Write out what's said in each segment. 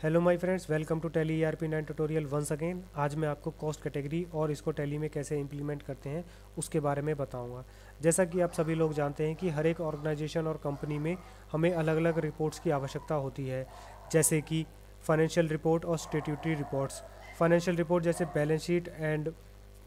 Hello my friends, welcome to Tally ERP 9 tutorial once again. आज मैं आपको कॉस्ट कैटेगरी और इसको टैली में कैसे इंप्लीमेंट करते हैं उसके बारे में बताऊंगा। जैसा कि आप सभी लोग जानते हैं कि हर एक ऑर्गेनाइजेशन और कंपनी में हमें अलग अलग रिपोर्ट्स की आवश्यकता होती है, जैसे कि फाइनेंशियल रिपोर्ट और स्टेट्यूटरी रिपोर्ट्स। फाइनेंशियल रिपोर्ट जैसे balance sheet and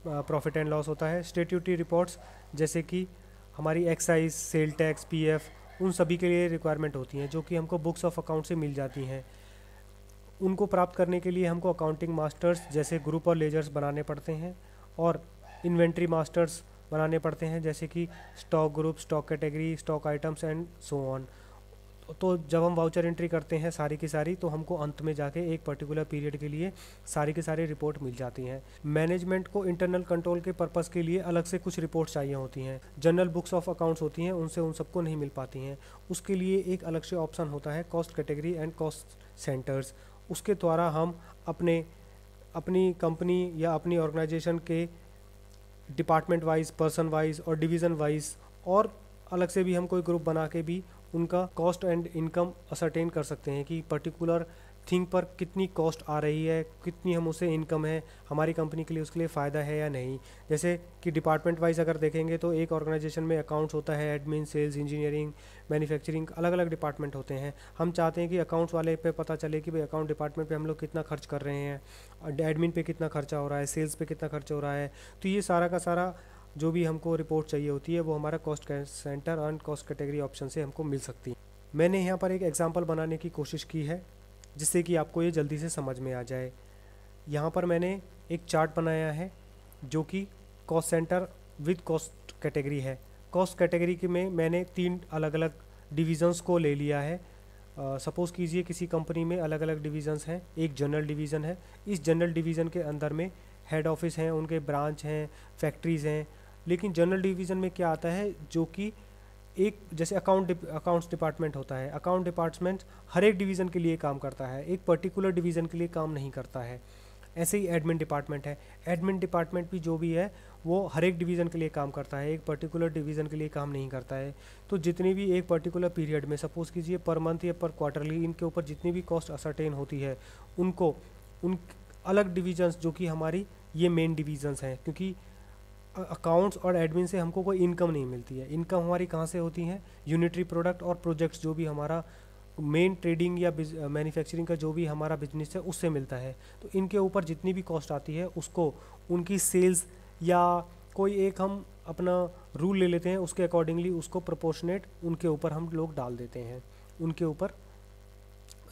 profit and loss होता है। स्टेट्यूटरी रिपोर्ट्स जैसे कि हमारी एक्साइज, सेल टैक्स, पीएफ, उन सभी के लिए रिक्वायरमेंट होती हैं जो कि हमको बुक्स ऑफ अकाउंट से मिल जाती हैं। उनको प्राप्त करने के लिए हमको अकाउंटिंग मास्टर्स जैसे ग्रुप और लेजर्स बनाने पड़ते हैं और इन्वेंट्री मास्टर्स बनाने पड़ते हैं जैसे कि stock group, stock category, stock items and so on. तो जब हम वाउचर एंट्री करते हैं सारी की सारी, तो हमको अंत में जाके एक पर्टिकुलर पीरियड के लिए सारी की सारी रिपोर्ट मिल जाती हैं। मैनेजमेंट को इंटरनल कंट्रोल के पर्पस के लिए अलग से कुछ रिपोर्ट्स चाहिए होती हैं। जनरल बुक्स ऑफ अकाउंट्स होती हैं, उनसे उन सबको नहीं मिल पाती हैं। उसके लिए एक अलग से ऑप्शन होता है cost category and cost centres. उसके द्वारा हम अपनी कंपनी या अपनी ऑर्गेनाइजेशन के डिपार्टमेंट वाइज, पर्सन वाइज और डिवीज़न वाइज और अलग से भी हम कोई ग्रुप बना के भी उनका कॉस्ट एंड इनकम असरटेन कर सकते हैं कि पर्टिकुलर थिंग पर कितनी कॉस्ट आ रही है, कितनी हम उसे इनकम है, हमारी कंपनी के लिए उसके लिए फ़ायदा है या नहीं। जैसे कि डिपार्टमेंट वाइज अगर देखेंगे तो एक ऑर्गेनाइजेशन में अकाउंट्स होता है, एडमिन, सेल्स, इंजीनियरिंग, मैन्युफैक्चरिंग, अलग अलग डिपार्टमेंट होते हैं। हम चाहते हैं कि अकाउंट्स वाले पे पता चले कि भाई अकाउंट डिपार्टमेंट पे हम लोग कितना खर्च कर रहे हैं, एडमिन पे कितना खर्चा हो रहा है, सेल्स पे कितना खर्चा हो रहा है। तो ये सारा का सारा जो भी हमको रिपोर्ट चाहिए होती है वो हमारा cost centre and cost category option से हमको मिल सकती है। मैंने यहाँ पर एक एग्जांपल बनाने की कोशिश की है जिससे कि आपको ये जल्दी से समझ में आ जाए। यहाँ पर मैंने एक चार्ट बनाया है जो कि cost centre with cost category है। कॉस्ट कैटेगरी के में मैंने 3 अलग अलग डिविज़न्स को ले लिया है। सपोज़ कीजिए किसी कंपनी में अलग अलग डिविज़न्स हैं। एक जनरल डिवीज़न है। इस जनरल डिवीज़न के अंदर में हेड ऑफिस हैं, उनके ब्रांच हैं, फैक्ट्रीज़ हैं। लेकिन जनरल डिवीज़न में क्या आता है, जो कि एक जैसे अकाउंट्स डिपार्टमेंट होता है। अकाउंट डिपार्टमेंट हर एक डिवीज़न के लिए काम करता है, एक पर्टिकुलर डिवीज़न के लिए काम नहीं करता है। ऐसे ही एडमिन डिपार्टमेंट है। एडमिन डिपार्टमेंट भी जो भी है वो हर एक डिवीज़न के लिए काम करता है, एक पर्टिकुलर डिवीज़न के लिए काम नहीं करता है। तो जितनी भी एक पर्टिकुलर पीरियड में, सपोज़ कीजिए पर मंथ या पर क्वार्टरली, इनके ऊपर जितनी भी कॉस्ट असरटेन होती है उनको उन अलग डिवीजन्स, जो कि हमारी ये मेन डिवीजन्स हैं, क्योंकि अकाउंट्स और एडमिन से हमको कोई इनकम नहीं मिलती है। इनकम हमारी कहाँ से होती है, यूनिटरी प्रोडक्ट और प्रोजेक्ट्स, जो भी हमारा मेन ट्रेडिंग या मैन्युफैक्चरिंग का जो भी हमारा बिजनेस है उससे मिलता है। तो इनके ऊपर जितनी भी कॉस्ट आती है उसको उनकी सेल्स या कोई एक हम अपना रूल ले लेते हैं, उसके अकॉर्डिंगली उसको प्रोपोर्शनेट उनके ऊपर हम लोग डाल देते हैं, उनके ऊपर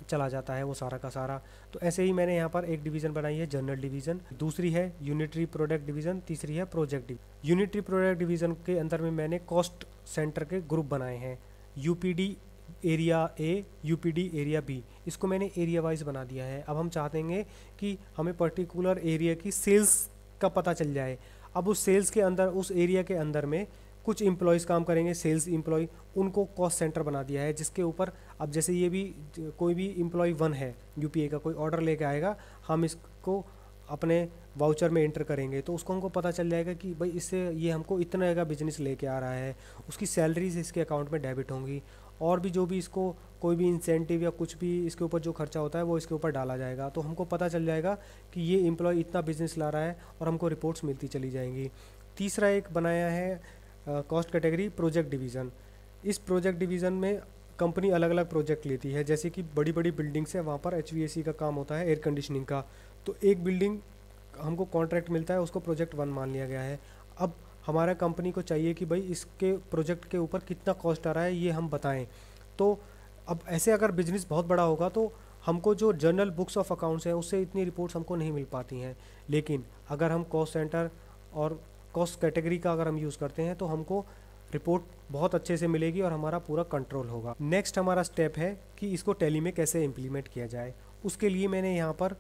चला जाता है वो सारा का सारा। तो ऐसे ही मैंने यहाँ पर एक डिवीज़न बनाई है जनरल डिवीज़न, दूसरी है यूनिटरी प्रोडक्ट डिवीज़न, तीसरी है project division. Unitary product division के अंदर में मैंने कॉस्ट सेंटर के ग्रुप बनाए हैं, UPD area A, UPD area B. इसको मैंने एरिया वाइज बना दिया है। अब हम चाहते हैं कि हमें पर्टिकुलर एरिया की सेल्स का पता चल जाए। अब उस सेल्स के अंदर, उस एरिया के अंदर में कुछ एम्प्लॉयज़ काम करेंगे, सेल्स एम्प्लॉय, उनको कॉस्ट सेंटर बना दिया है, जिसके ऊपर अब जैसे ये भी कोई भी एम्प्लॉय 1 है, यूपीए का कोई ऑर्डर लेके आएगा, हम इसको अपने वाउचर में एंटर करेंगे तो उसको हमको पता चल जाएगा कि भाई इससे ये हमको इतना का बिजनेस लेके आ रहा है, उसकी सैलरीज इसके अकाउंट में डेबिट होंगी, और भी जो भी इसको कोई भी इंसेंटिव या कुछ भी इसके ऊपर जो खर्चा होता है वो इसके ऊपर डाला जाएगा। तो हमको पता चल जाएगा कि ये एम्प्लॉय इतना बिजनेस ला रहा है और हमको रिपोर्ट्स मिलती चली जाएंगी। तीसरा एक बनाया है कॉस्ट कैटेगरी प्रोजेक्ट डिवीज़न। इस प्रोजेक्ट डिवीज़न में कंपनी अलग अलग प्रोजेक्ट लेती है, जैसे कि बड़ी बड़ी बिल्डिंग्स है, वहाँ पर एचवीएसी का काम होता है, एयर कंडीशनिंग का। तो एक बिल्डिंग हमको कॉन्ट्रैक्ट मिलता है, उसको प्रोजेक्ट 1 मान लिया गया है। अब हमारा कंपनी को चाहिए कि भाई इसके प्रोजेक्ट के ऊपर कितना कॉस्ट आ रहा है ये हम बताएं। तो अब ऐसे अगर बिजनेस बहुत बड़ा होगा तो हमको जो जनरल बुक्स ऑफ अकाउंट्स हैं उससे इतनी रिपोर्ट्स हमको नहीं मिल पाती हैं। लेकिन अगर हम कॉस्ट सेंटर और कॉस्ट कैटेगरी का अगर हम यूज़ करते हैं तो हमको रिपोर्ट बहुत अच्छे से मिलेगी और हमारा पूरा कंट्रोल होगा। नेक्स्ट हमारा स्टेप है कि इसको टैली में कैसे इम्प्लीमेंट किया जाए। उसके लिए मैंने यहाँ पर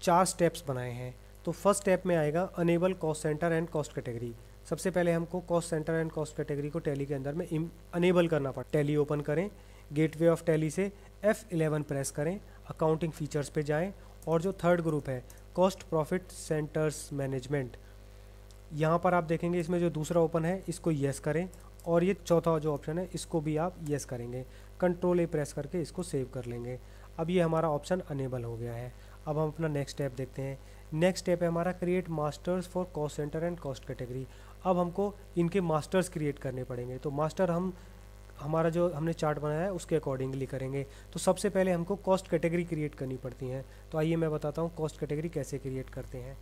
4 स्टेप्स बनाए हैं। तो फर्स्ट स्टेप में आएगा enable cost centre and cost category. सबसे पहले हमको cost centre and cost category को टैली के अंदर में अनेबल करना पड़ता है। टैली ओपन करें, गेटवे ऑफ टैली से F11 प्रेस करें, अकाउंटिंग फीचर्स पे जाएं, और जो थर्ड ग्रुप है कॉस्ट प्रॉफिट सेंटर्स मैनेजमेंट, यहाँ पर आप देखेंगे इसमें जो दूसरा ओपन है इसको येस करें, और ये चौथा जो ऑप्शन है इसको भी आप येस करेंगे। कंट्रोल ए प्रेस करके इसको सेव कर लेंगे। अब ये हमारा ऑप्शन अनेबल हो गया है। अब हम अपना नेक्स्ट स्टेप देखते हैं। नेक्स्ट स्टेप है हमारा create masters for cost centre and cost category. अब हमको इनके मास्टर्स क्रिएट करने पड़ेंगे। तो मास्टर हम हमारा जो हमने चार्ट बनाया है उसके अकॉर्डिंगली करेंगे। तो सबसे पहले हमको कॉस्ट कैटेगरी क्रिएट करनी पड़ती हैं। तो आइए मैं बताता हूँ कॉस्ट कैटेगरी कैसे क्रिएट करते हैं।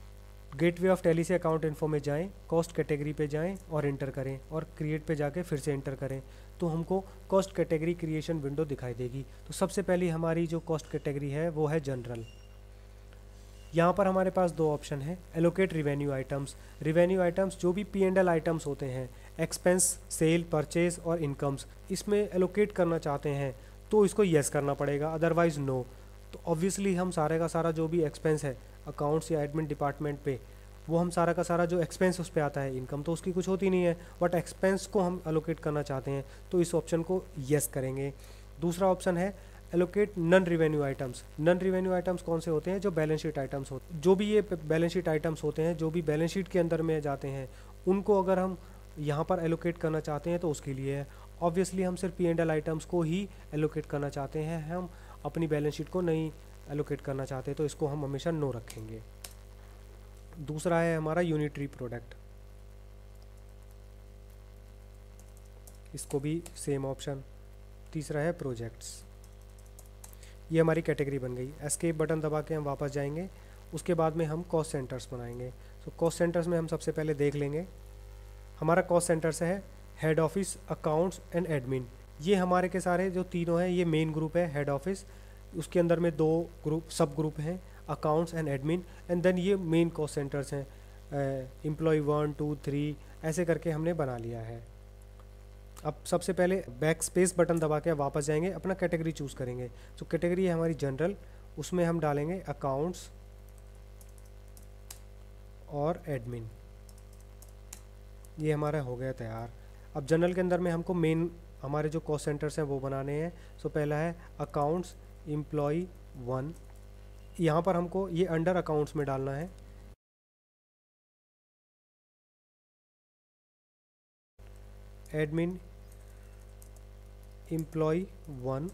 गेटवे ऑफ टैली से अकाउंट इन्फो में जाएं, कॉस्ट कैटेगरी पे जाएं और इंटर करें और क्रिएट पे जाके फिर से इंटर करें तो हमको कॉस्ट कैटेगरी क्रिएशन विंडो दिखाई देगी। तो सबसे पहले हमारी जो कॉस्ट कैटेगरी है वो है जनरल। यहाँ पर हमारे पास दो ऑप्शन है, allocate revenue items. Revenue items जो भी P&L आइटम्स होते हैं, एक्सपेंस, सेल, परचेज और इनकम्स, इसमें एलोकेट करना चाहते हैं तो इसको येस करना पड़ेगा, अदरवाइज नो। तो ऑब्वियसली हम सारे का सारा जो भी एक्सपेंस है अकाउंट्स या एडमिन डिपार्टमेंट पे, वो हम सारा का सारा जो एक्सपेंस उस पर आता है, इनकम तो उसकी कुछ होती नहीं है, बट एक्सपेंस को हम एलोकेट करना चाहते हैं तो इस ऑप्शन को येस करेंगे। दूसरा ऑप्शन है allocate non revenue items. Non revenue items कौन से होते हैं? जो बैलेंस शीट आइटम्स होते हैं, जो भी ये बैलेंस शीट आइटम्स होते हैं, जो भी बैलेंस शीट के अंदर में जाते हैं, उनको अगर हम यहाँ पर एलोकेट करना चाहते हैं तो उसके लिए है। ऑब्वियसली हम सिर्फ P&L आइटम्स को ही एलोकेट करना चाहते हैं, हम अपनी बैलेंस शीट को नहीं एलोकेट करना चाहते, तो इसको हम हमेशा नो रखेंगे। दूसरा है हमारा यूनिटरी प्रोडक्ट, इसको भी सेम ऑप्शन। तीसरा है प्रोजेक्ट्स। ये हमारी कैटेगरी बन गई। एस्केप बटन दबा के हम वापस जाएंगे। उसके बाद में हम कॉस्ट सेंटर्स बनाएंगे। तो कॉस्ट सेंटर्स में हम सबसे पहले देख लेंगे, हमारा कॉस्ट सेंटर्स है head office, accounts and admin. ये हमारे के सारे जो तीनों हैं ये मेन ग्रुप है हेड ऑफिस, उसके अंदर में दो ग्रुप सब ग्रुप हैं accounts and admin, and then ये मेन कॉस्ट सेंटर्स हैं एम्प्लॉय 1 2 3 ऐसे करके हमने बना लिया है। अब सबसे पहले बैक स्पेस बटन दबा के वापस जाएंगे, अपना कैटेगरी चूज़ करेंगे। तो कैटेगरी है हमारी जनरल, उसमें हम डालेंगे अकाउंट्स और एडमिन। ये हमारा हो गया तैयार। अब जनरल के अंदर में हमको मेन हमारे जो कॉस्ट सेंटर्स हैं वो बनाने हैं। सो पहला है अकाउंट्स एम्प्लॉय 1, यहाँ पर हमको ये अंडर अकाउंट्स में डालना है। एडमिन एम्प्लॉय 1,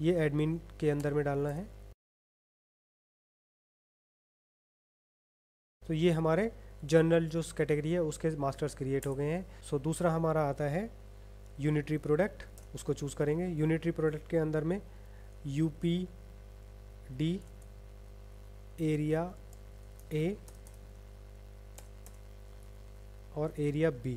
ये एडमिन के अंदर में डालना है। तो ये हमारे जनरल जो कैटेगरी है उसके मास्टर्स क्रिएट हो गए हैं। सो दूसरा हमारा आता है यूनिटरी प्रोडक्ट, उसको चूज़ करेंगे। यूनिटरी प्रोडक्ट के अंदर में UPD एरिया A और एरिया B,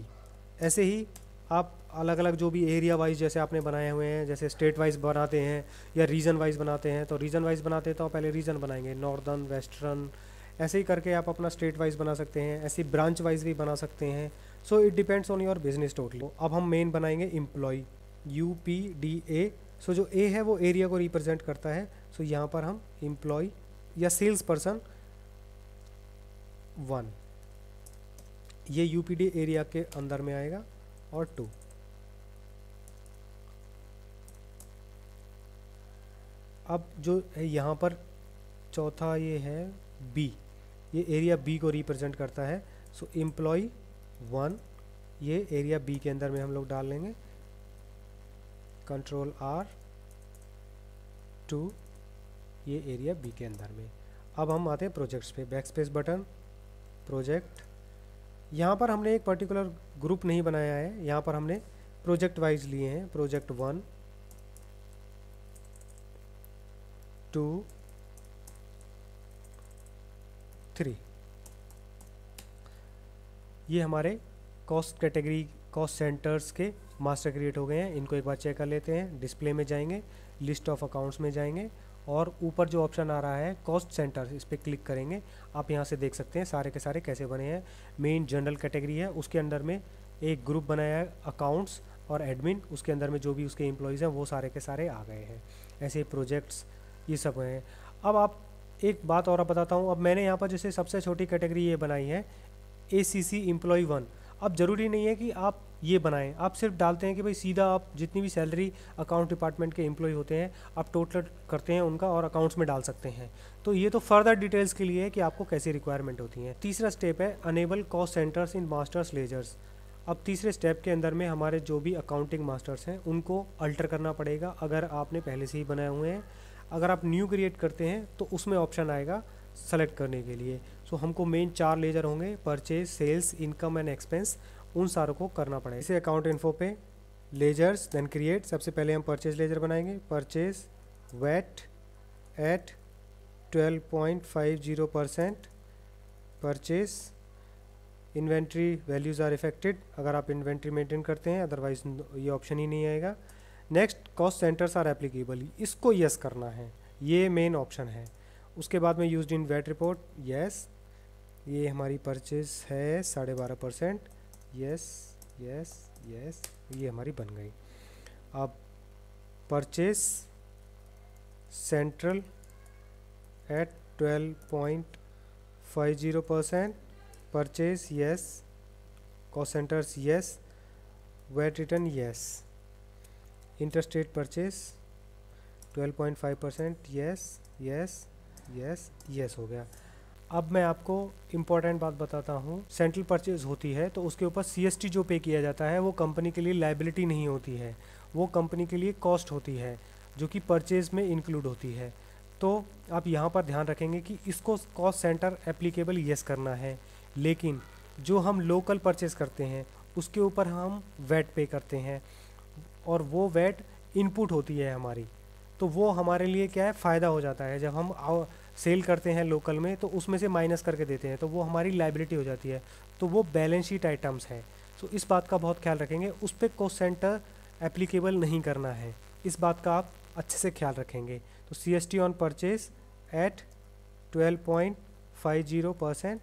ऐसे ही आप अलग अलग जो भी एरिया वाइज जैसे आपने बनाए हुए हैं, जैसे स्टेट वाइज बनाते हैं या रीजन वाइज बनाते हैं, तो रीजन वाइज बनाते हैं तो पहले रीजन बनाएंगे, नॉर्दर्न, वेस्टर्न, ऐसे ही करके आप अपना स्टेट वाइज बना सकते हैं, ऐसे ब्रांच वाइज भी बना सकते हैं। So it depends on your business totally. अब हम मेन बनाएंगे एम्प्लॉय UPDA। सो जो A है वो एरिया को रिप्रेजेंट करता है। सो यहाँ पर हम एम्प्लॉय या सेल्स पर्सन 1, ये UPD एरिया के अंदर में आएगा, और 2। अब जो है यहाँ पर चौथा ये है B, ये एरिया B को रिप्रेजेंट करता है। सो एम्प्लॉय 1 ये एरिया B के अंदर में हम लोग डाल लेंगे, कंट्रोल R 2 ये एरिया B के अंदर में। अब हम आते हैं प्रोजेक्ट्स पे, बैक स्पेस बटन, प्रोजेक्ट। यहाँ पर हमने एक पर्टिकुलर ग्रुप नहीं बनाया है, यहाँ पर हमने प्रोजेक्ट वाइज लिए हैं, प्रोजेक्ट 1 2 3। ये हमारे कॉस्ट कैटेगरी कॉस्ट सेंटर्स के मास्टर क्रिएट हो गए हैं। इनको एक बार चेक कर लेते हैं। डिस्प्ले में जाएंगे, लिस्ट ऑफ अकाउंट्स में जाएंगे और ऊपर जो ऑप्शन आ रहा है कॉस्ट सेंटर, इस पर क्लिक करेंगे। आप यहाँ से देख सकते हैं सारे के सारे कैसे बने हैं। मेन जनरल कैटेगरी है, उसके अंदर में एक ग्रुप बनाया है अकाउंट्स और एडमिन, उसके अंदर में जो भी उसके एम्प्लॉयज़ हैं वो सारे के सारे आ गए हैं। ऐसे प्रोजेक्ट्स ये सब हैं। अब आप एक बात और बताता हूँ। अब मैंने यहाँ पर जैसे सबसे छोटी कैटेगरी ये बनाई है ACC एम्प्लॉय 1। अब ज़रूरी नहीं है कि आप ये बनाएं, आप सिर्फ डालते हैं कि भाई सीधा आप जितनी भी सैलरी अकाउंट डिपार्टमेंट के एम्प्लॉय होते हैं आप टोटल करते हैं उनका और अकाउंट्स में डाल सकते हैं। तो ये तो फर्दर डिटेल्स के लिए है कि आपको कैसी रिक्वायरमेंट होती है। तीसरा स्टेप है enable cost centres in masters ledgers. अब तीसरे स्टेप के अंदर में हमारे जो भी अकाउंटिंग मास्टर्स हैं उनको अल्टर करना पड़ेगा। अगर आपने पहले से ही बनाए हुए हैं, अगर आप न्यू क्रिएट करते हैं तो उसमें ऑप्शन आएगा सेलेक्ट करने के लिए। सो हमको मेन 4 लेजर होंगे, purchase, sales, income and expense, उन सारों को करना पड़ेगा। इसे अकाउंट इन्फो पे लेजर्स देन क्रिएट, सबसे पहले हम परचेज लेजर बनाएंगे। Purchase VAT at 12.50%, purchase inventory values are affected, अगर आप इन्वेंट्री मेंटेन करते हैं, अदरवाइज ये ऑप्शन ही नहीं आएगा। Next cost centres are applicable, इसको यस करना है, ये मेन ऑप्शन है। उसके बाद में used in VAT report, yes, ये हमारी परचेज है 12.5%, यस यस यस, ये हमारी बन गई। अब purchase central at 12.50%, purchase yes, cost centres yes, VAT return yes, interstate purchase 12.5%, yes yes yes yes हो गया। अब मैं आपको इम्पॉर्टेंट बात बताता हूँ। सेंट्रल परचेज होती है तो उसके ऊपर CST जो पे किया जाता है वो कंपनी के लिए लायबिलिटी नहीं होती है, वो कंपनी के लिए कॉस्ट होती है जो कि परचेज में इंक्लूड होती है। तो आप यहाँ पर ध्यान रखेंगे कि इसको कॉस्ट सेंटर एप्लीकेबल यस करना है, लेकिन जो हम लोकल परचेज करते हैं उसके ऊपर हम वैट पे करते हैं और वो वैट इनपुट होती है हमारी, तो वो हमारे लिए क्या है, फ़ायदा हो जाता है। जब हम सेल करते हैं लोकल में तो उसमें से माइनस करके देते हैं तो वो हमारी लायबिलिटी हो जाती है, तो वो बैलेंस शीट आइटम्स हैं। तो इस बात का बहुत ख्याल रखेंगे, उस पर कॉस्ट सेंटर एप्लीकेबल नहीं करना है, इस बात का आप अच्छे से ख्याल रखेंगे। तो CST on purchase at 12.50%,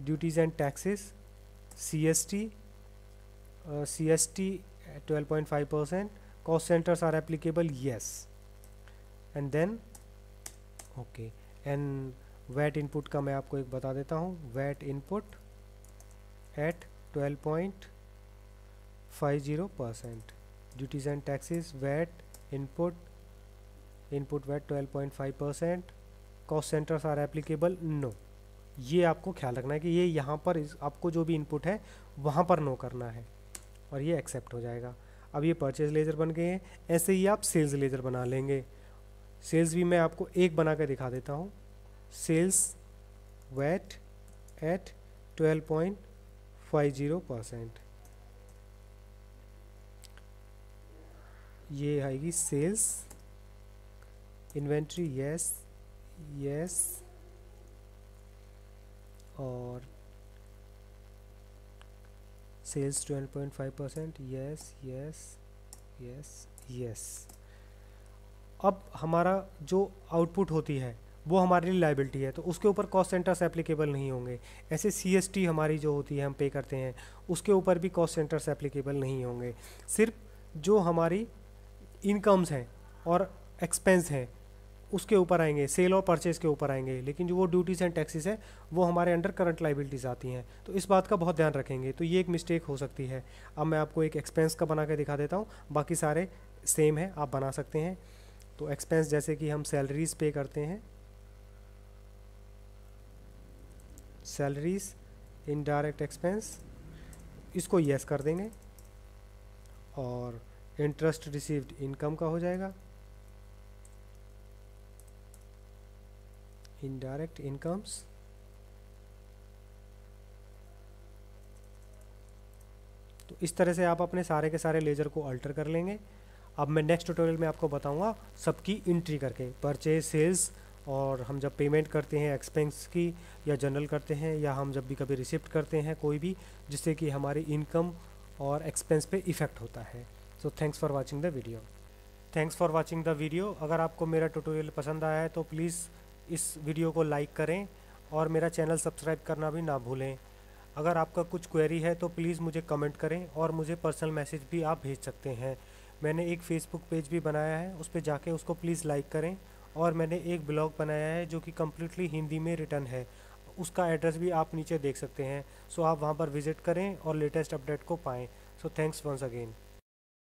duties and taxes CST 12.5%, cost centers are applicable, yes, and then okay, and VAT input का मैं आपको एक बता देता हूँ। VAT input at 12.50%, duties and taxes VAT input VAT 12.5%, cost centers are applicable, no। ये आपको ख्याल रखना है कि ये यहाँ पर आपको जो भी इनपुट है वहाँ पर नो करना है और ये एक्सेप्ट हो जाएगा। अब ये परचेज लेजर बन गए हैं, ऐसे ही आप सेल्स लेजर बना लेंगे। सेल्स भी मैं आपको एक बना कर दिखा देता हूँ। सेल्स वैट एट 12.50%, ये आएगी सेल्स, इन्वेंट्री यस यस, और sales 12.5%, yes yes yes yes. अब हमारा जो आउटपुट होती है वो हमारे लिए लायबिलिटी है, तो उसके ऊपर कॉस्ट सेंटर्स एप्लीकेबल नहीं होंगे। ऐसे CST हमारी जो होती है हम पे करते हैं उसके ऊपर भी कॉस्ट सेंटर्स एप्लीकेबल नहीं होंगे। सिर्फ जो हमारी इनकम्स हैं और एक्सपेंस हैं उसके ऊपर आएंगे, सेल और परचेज़ के ऊपर आएंगे, लेकिन जो वो ड्यूटीज़ एंड टैक्सेस है वो हमारे अंडर करंट लाइबिलिटीज़ आती हैं। तो इस बात का बहुत ध्यान रखेंगे, तो ये एक मिस्टेक हो सकती है। अब मैं आपको एक एक्सपेंस का बना के दिखा देता हूँ, बाकी सारे सेम है, आप बना सकते हैं। तो एक्सपेंस जैसे कि हम सैलरीज पे करते हैं, सैलरीज इनडायरेक्ट एक्सपेंस, इसको यस कर देंगे और इंटरेस्ट रिसीव्ड इनकम का हो जाएगा, इनडायरेक्ट इनकम्स। तो इस तरह से आप अपने सारे के सारे लेजर को अल्टर कर लेंगे। अब मैं नेक्स्ट ट्यूटोरियल में आपको बताऊंगा सबकी एंट्री करके, परचेज, सेल्स, और हम जब पेमेंट करते हैं एक्सपेंस की या जनरल करते हैं, या हम जब भी कभी रिसिप्ट करते हैं कोई भी, जिससे कि हमारी इनकम और एक्सपेंस पे इफ़ेक्ट होता है। So thanks for watching the video. Thanks for watching the video. अगर आपको मेरा ट्यूटोरियल पसंद आया है तो प्लीज़ इस वीडियो को लाइक करें और मेरा चैनल सब्सक्राइब करना भी ना भूलें। अगर आपका कुछ क्वेरी है तो प्लीज़ मुझे कमेंट करें और मुझे पर्सनल मैसेज भी आप भेज सकते हैं। मैंने एक फेसबुक पेज भी बनाया है, उस पर जाके उसको प्लीज़ लाइक करें, और मैंने एक ब्लॉग बनाया है जो कि कम्प्लीटली हिंदी में रिटन है, उसका एड्रेस भी आप नीचे देख सकते हैं। सो आप वहाँ पर विज़िट करें और लेटेस्ट अपडेट को पाएँ। So thanks once again.